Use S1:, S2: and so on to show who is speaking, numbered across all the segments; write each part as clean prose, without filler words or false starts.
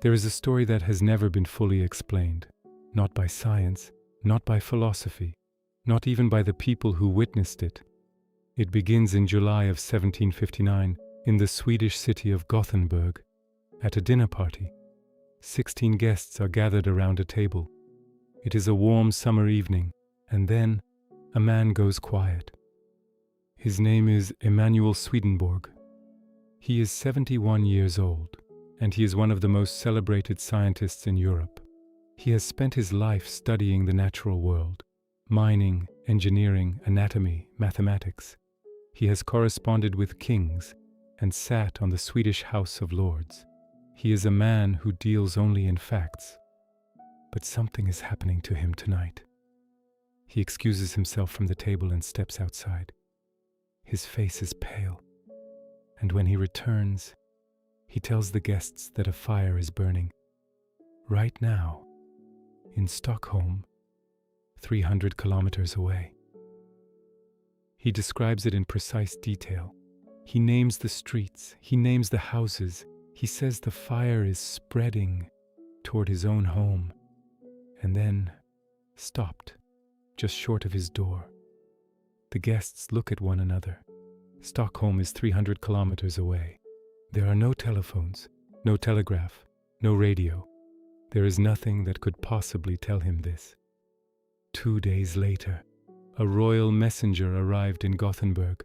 S1: There is a story that has never been fully explained, not by science, not by philosophy, not even by the people who witnessed it. It begins in July of 1759 in the Swedish city of Gothenburg, at a dinner party. 16 guests are gathered around a table. It is a warm summer evening, and then a man goes quiet. His name is Emanuel Swedenborg. He is 71 years old, and he is one of the most celebrated scientists in Europe. He has spent his life studying the natural world, mining, engineering, anatomy, mathematics. He has corresponded with kings and sat on the Swedish House of Lords. He is a man who deals only in facts. But something is happening to him tonight. He excuses himself from the table and steps outside. His face is pale, and when he returns, he tells the guests that a fire is burning. Right now, in Stockholm, 300 kilometers away. He describes it in precise detail. He names the streets, he names the houses. He says the fire is spreading toward his own home, and then stopped just short of his door. The guests look at one another. Stockholm is 300 kilometers away. There are no telephones, no telegraph, no radio. There is nothing that could possibly tell him this. 2 days later, a royal messenger arrived in Gothenburg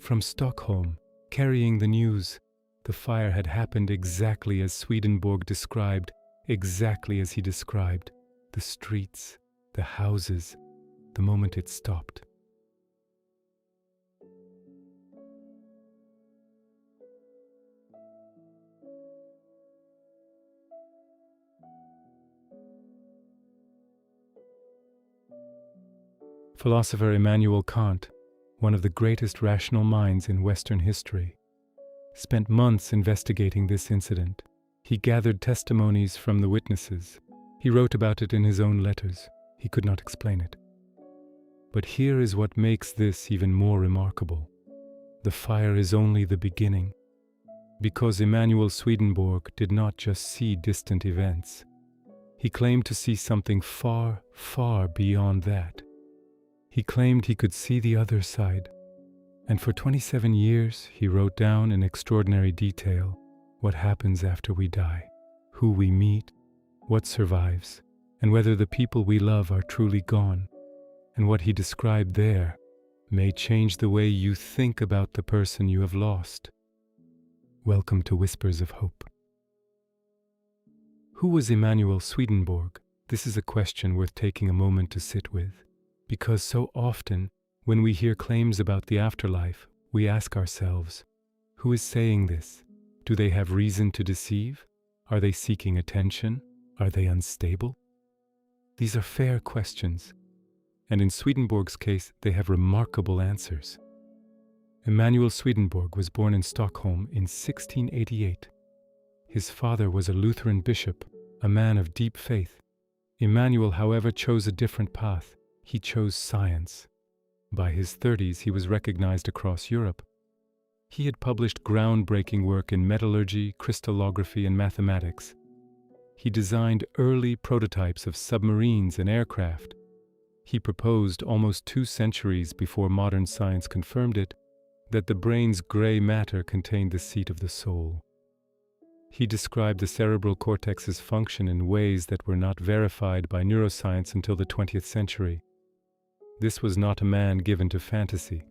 S1: from Stockholm, carrying the news. The fire had happened exactly as Swedenborg described, exactly as he described. The streets, the houses, the moment it stopped. Philosopher Immanuel Kant, one of the greatest rational minds in Western history, spent months investigating this incident. He gathered testimonies from the witnesses. He wrote about it in his own letters. He could not explain it. But here is what makes this even more remarkable. The fire is only the beginning, because Emanuel Swedenborg did not just see distant events. He claimed to see something far, far beyond that. He claimed he could see the other side, and for 27 years he wrote down in extraordinary detail what happens after we die, who we meet, what survives, and whether the people we love are truly gone. And what he described there may change the way you think about the person you have lost. Welcome to Whispers of Hope. Who was Emanuel Swedenborg? This is a question worth taking a moment to sit with. Because so often, when we hear claims about the afterlife, we ask ourselves, who is saying this? Do they have reason to deceive? Are they seeking attention? Are they unstable? These are fair questions, and in Swedenborg's case, they have remarkable answers. Emanuel Swedenborg was born in Stockholm in 1688. His father was a Lutheran bishop, a man of deep faith. Emanuel, however, chose a different path. He chose science. By his 30s, he was recognized across Europe. He had published groundbreaking work in metallurgy, crystallography, and mathematics. He designed early prototypes of submarines and aircraft. He proposed, almost 2 centuries before modern science confirmed it, that the brain's gray matter contained the seat of the soul. He described the cerebral cortex's function in ways that were not verified by neuroscience until the 20th century. This was not a man given to fantasy.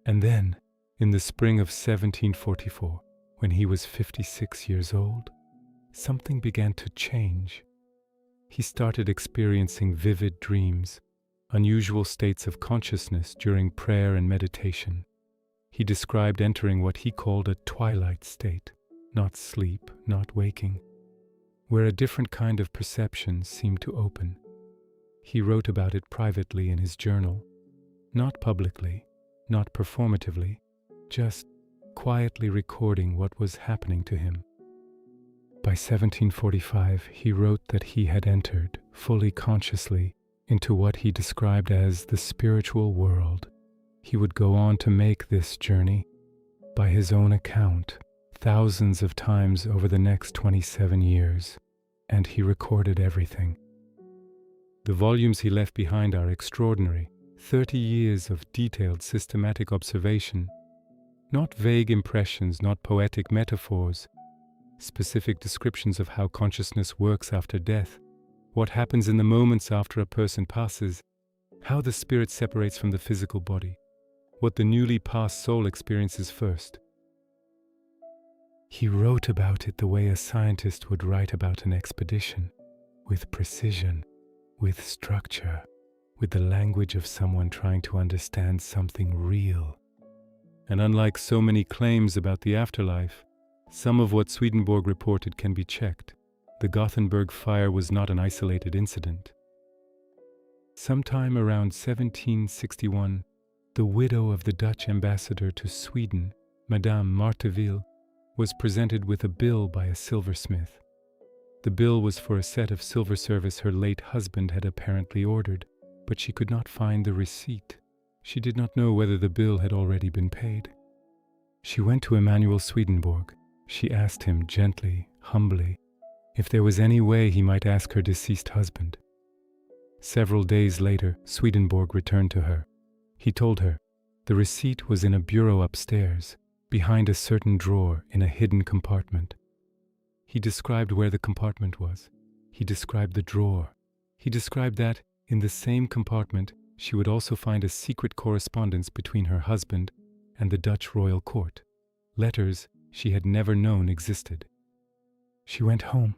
S1: And then, in the spring of 1744, when he was 56 years old, something began to change. He started experiencing vivid dreams, unusual states of consciousness during prayer and meditation. He described entering what he called a twilight state, not sleep, not waking, where a different kind of perception seemed to open. He wrote about it privately in his journal, not publicly, not performatively, just quietly recording what was happening to him. By 1745, he wrote that he had entered, fully consciously, into what he described as the spiritual world. He would go on to make this journey, by his own account, thousands of times over the next 27 years, and he recorded everything. The volumes he left behind are extraordinary, 30 years of detailed, systematic observation, not vague impressions, not poetic metaphors, specific descriptions of how consciousness works after death, what happens in the moments after a person passes, how the spirit separates from the physical body, what the newly passed soul experiences first. He wrote about it the way a scientist would write about an expedition, with precision, with structure, with the language of someone trying to understand something real. And unlike so many claims about the afterlife, some of what Swedenborg reported can be checked. The Gothenburg Fire was not an isolated incident. Sometime around 1761, the widow of the Dutch ambassador to Sweden, Madame Marteville, was presented with a bill by a silversmith. The bill was for a set of silver service her late husband had apparently ordered, but she could not find the receipt. She did not know whether the bill had already been paid. She went to Emanuel Swedenborg. She asked him gently, humbly, if there was any way he might ask her deceased husband. Several days later, Swedenborg returned to her. He told her the receipt was in a bureau upstairs, behind a certain drawer in a hidden compartment. He described where the compartment was. He described the drawer. He described that, in the same compartment, she would also find a secret correspondence between her husband and the Dutch royal court, letters she had never known existed. She went home.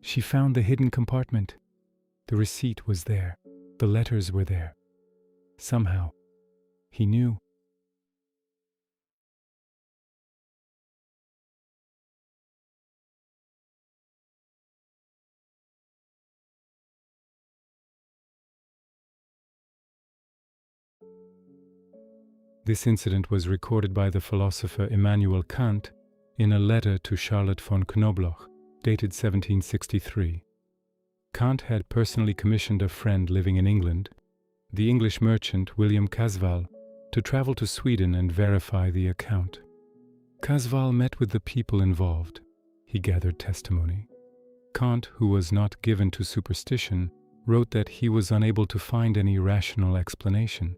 S1: She found the hidden compartment. The receipt was there. The letters were there. Somehow, he knew. This incident was recorded by the philosopher Immanuel Kant in a letter to Charlotte von Knobloch, dated 1763. Kant had personally commissioned a friend living in England, the English merchant William Casval, to travel to Sweden and verify the account. Casval met with the people involved. He gathered testimony. Kant, who was not given to superstition, wrote that he was unable to find any rational explanation.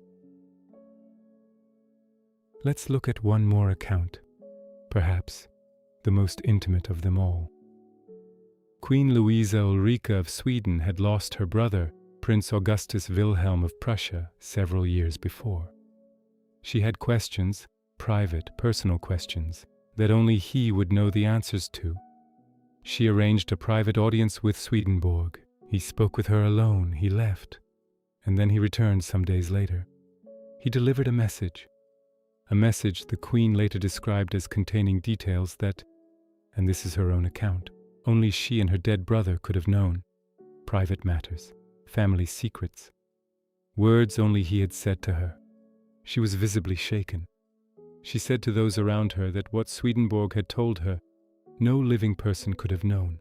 S1: Let's look at one more account, perhaps the most intimate of them all. Queen Louisa Ulrika of Sweden had lost her brother, Prince Augustus Wilhelm of Prussia, several years before. She had questions, private, personal questions, that only he would know the answers to. She arranged a private audience with Swedenborg. He spoke with her alone, he left, and then he returned some days later. He delivered a message the Queen later described as containing details that, and this is her own account, only she and her dead brother could have known. Private matters, family secrets, words only he had said to her. She was visibly shaken. She said to those around her that what Swedenborg had told her, no living person could have known.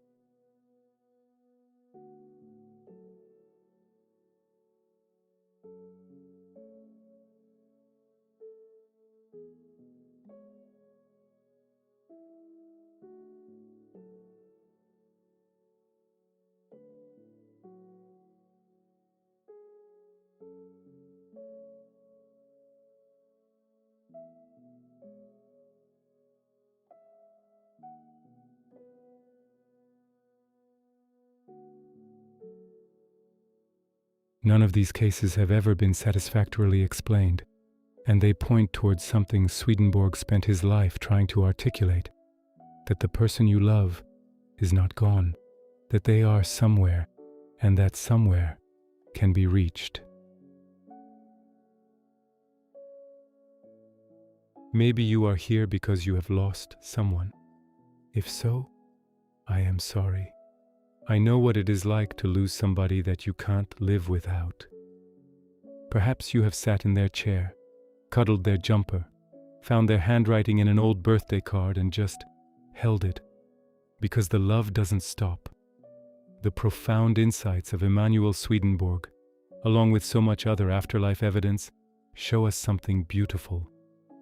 S1: None of these cases have ever been satisfactorily explained, and they point towards something Swedenborg spent his life trying to articulate, that the person you love is not gone, that they are somewhere, and that somewhere can be reached. Maybe you are here because you have lost someone. If so, I am sorry. I know what it is like to lose somebody that you can't live without. Perhaps you have sat in their chair, cuddled their jumper, found their handwriting in an old birthday card and just held it, because the love doesn't stop. The profound insights of Emanuel Swedenborg, along with so much other afterlife evidence, show us something beautiful.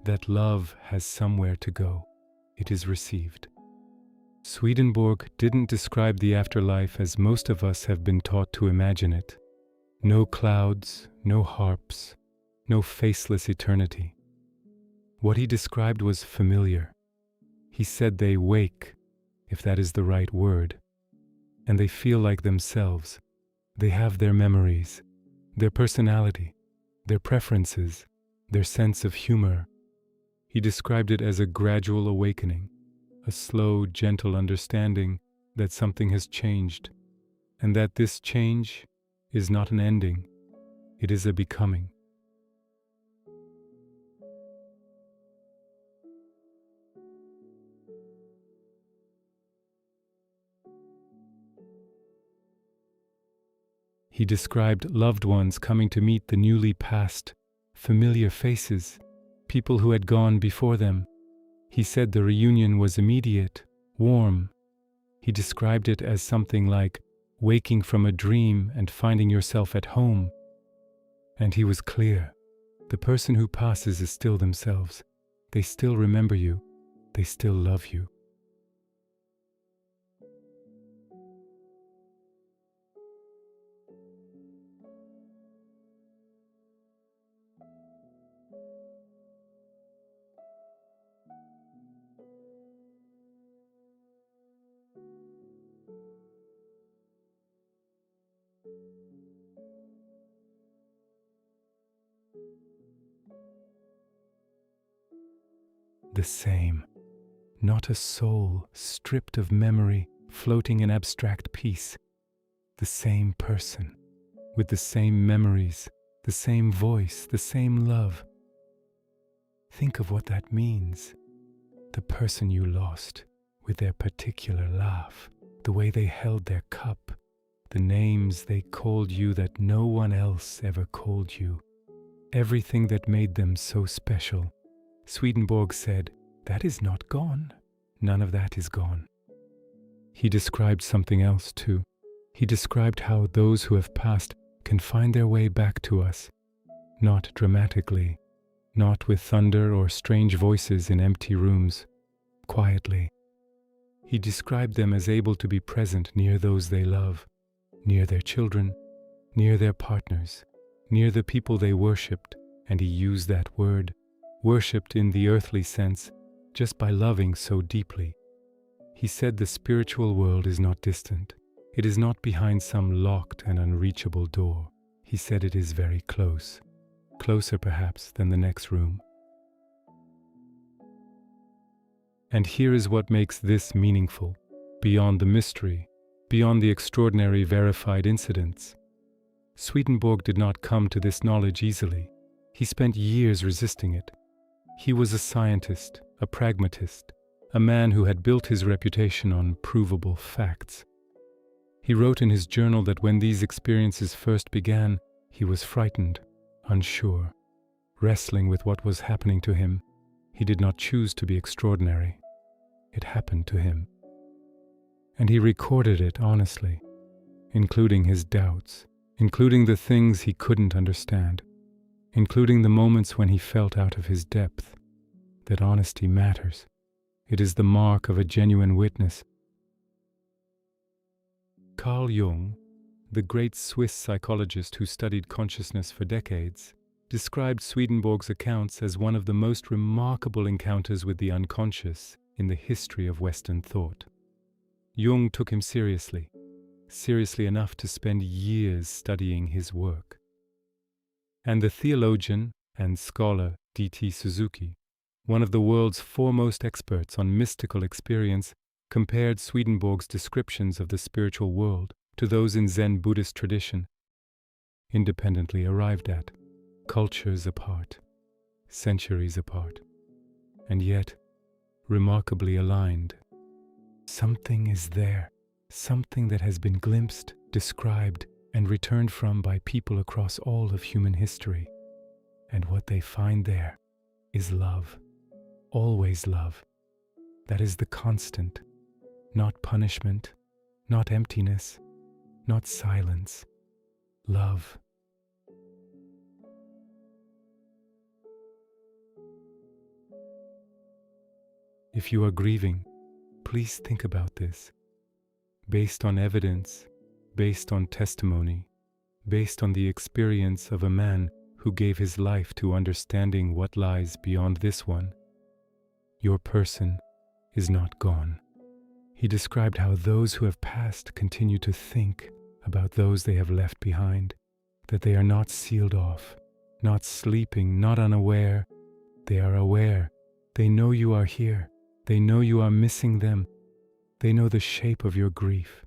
S1: that love has somewhere to go. It is received. Swedenborg didn't describe the afterlife as most of us have been taught to imagine it. No clouds, no harps, no faceless eternity. What he described was familiar. He said they wake, if that is the right word, and they feel like themselves. They have their memories, their personality, their preferences, their sense of humor. He described it as a gradual awakening, a slow, gentle understanding that something has changed, and that this change is not an ending, it is a becoming. He described loved ones coming to meet the newly passed, familiar faces, people who had gone before them. He said the reunion was immediate, warm. He described it as something like waking from a dream and finding yourself at home. And he was clear. The person who passes is still themselves. They still remember you. They still love you. The same, not a soul stripped of memory, floating in abstract peace. The same person, with the same memories, the same voice, the same love. Think of what that means. The person you lost, with their particular laugh, the way they held their cup, the names they called you that no one else ever called you. Everything that made them so special. Swedenborg said, that is not gone. None of that is gone. He described something else too. He described how those who have passed can find their way back to us, not dramatically, not with thunder or strange voices in empty rooms, quietly. He described them as able to be present near those they love, near their children, near their partners, near the people they worshipped, and he used that word, worshipped in the earthly sense, just by loving so deeply. He said the spiritual world is not distant. It is not behind some locked and unreachable door. He said it is very close, closer perhaps than the next room. And here is what makes this meaningful, beyond the mystery, beyond the extraordinary verified incidents. Swedenborg did not come to this knowledge easily. He spent years resisting it. He was a scientist, a pragmatist, a man who had built his reputation on provable facts. He wrote in his journal that when these experiences first began, he was frightened, unsure, wrestling with what was happening to him. He did not choose to be extraordinary. It happened to him. And he recorded it honestly, including his doubts, including the things he couldn't understand, including the moments when he felt out of his depth. That honesty matters. It is the mark of a genuine witness. Carl Jung, the great Swiss psychologist who studied consciousness for decades, described Swedenborg's accounts as one of the most remarkable encounters with the unconscious in the history of Western thought. Jung took him seriously enough to spend years studying his work. And the theologian and scholar D.T. Suzuki, one of the world's foremost experts on mystical experience, compared Swedenborg's descriptions of the spiritual world to those in Zen Buddhist tradition, independently arrived at, cultures apart, centuries apart, and yet remarkably aligned. Something is there, something that has been glimpsed, described, and returned from by people across all of human history. And what they find there is love, always love. That is the constant, not punishment, not emptiness, not silence, love. If you are grieving, please think about this. Based on evidence, based on testimony, based on the experience of a man who gave his life to understanding what lies beyond this one, your person is not gone. He described how those who have passed continue to think about those they have left behind, that they are not sealed off, not sleeping, not unaware. They are aware. They know you are here. They know you are missing them. They know the shape of your grief.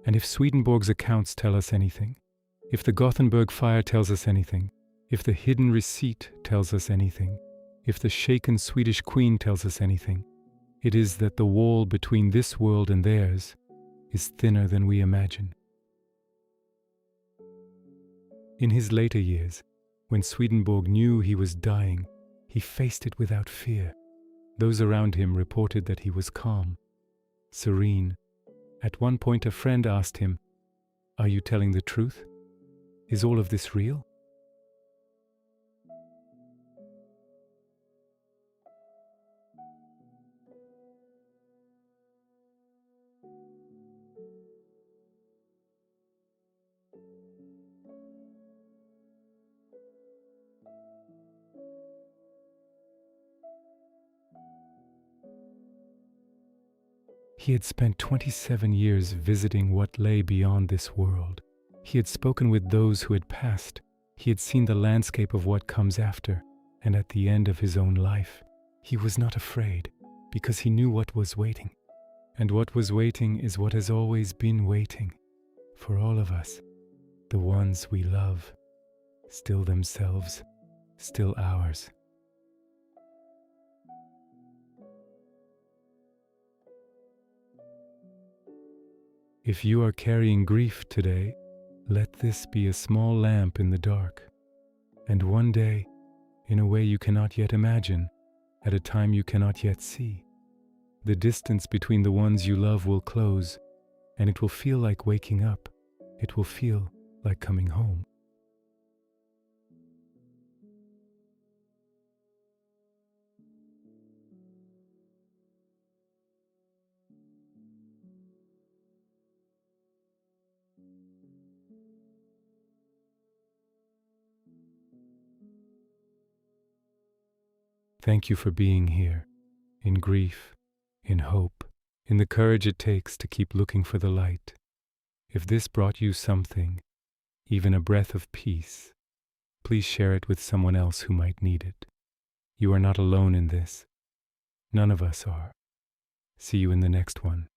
S1: And if Swedenborg's accounts tell us anything, if the Gothenburg Fire tells us anything, if the hidden receipt tells us anything, if the shaken Swedish queen tells us anything, it is that the wall between this world and theirs is thinner than we imagine. In his later years, when Swedenborg knew he was dying, he faced it without fear. Those around him reported that he was calm, serene. At one point, a friend asked him, "Are you telling the truth? Is all of this real?" He had spent 27 years visiting what lay beyond this world. He had spoken with those who had passed. He had seen the landscape of what comes after, and at the end of his own life, he was not afraid, because he knew what was waiting. And what was waiting is what has always been waiting for all of us, the ones we love, still themselves, still ours. If you are carrying grief today, let this be a small lamp in the dark. And one day, in a way you cannot yet imagine, at a time you cannot yet see, the distance between the ones you love will close, and it will feel like waking up. It will feel like coming home. Thank you for being here, in grief, in hope, in the courage it takes to keep looking for the light. If this brought you something, even a breath of peace, please share it with someone else who might need it. You are not alone in this. None of us are. See you in the next one.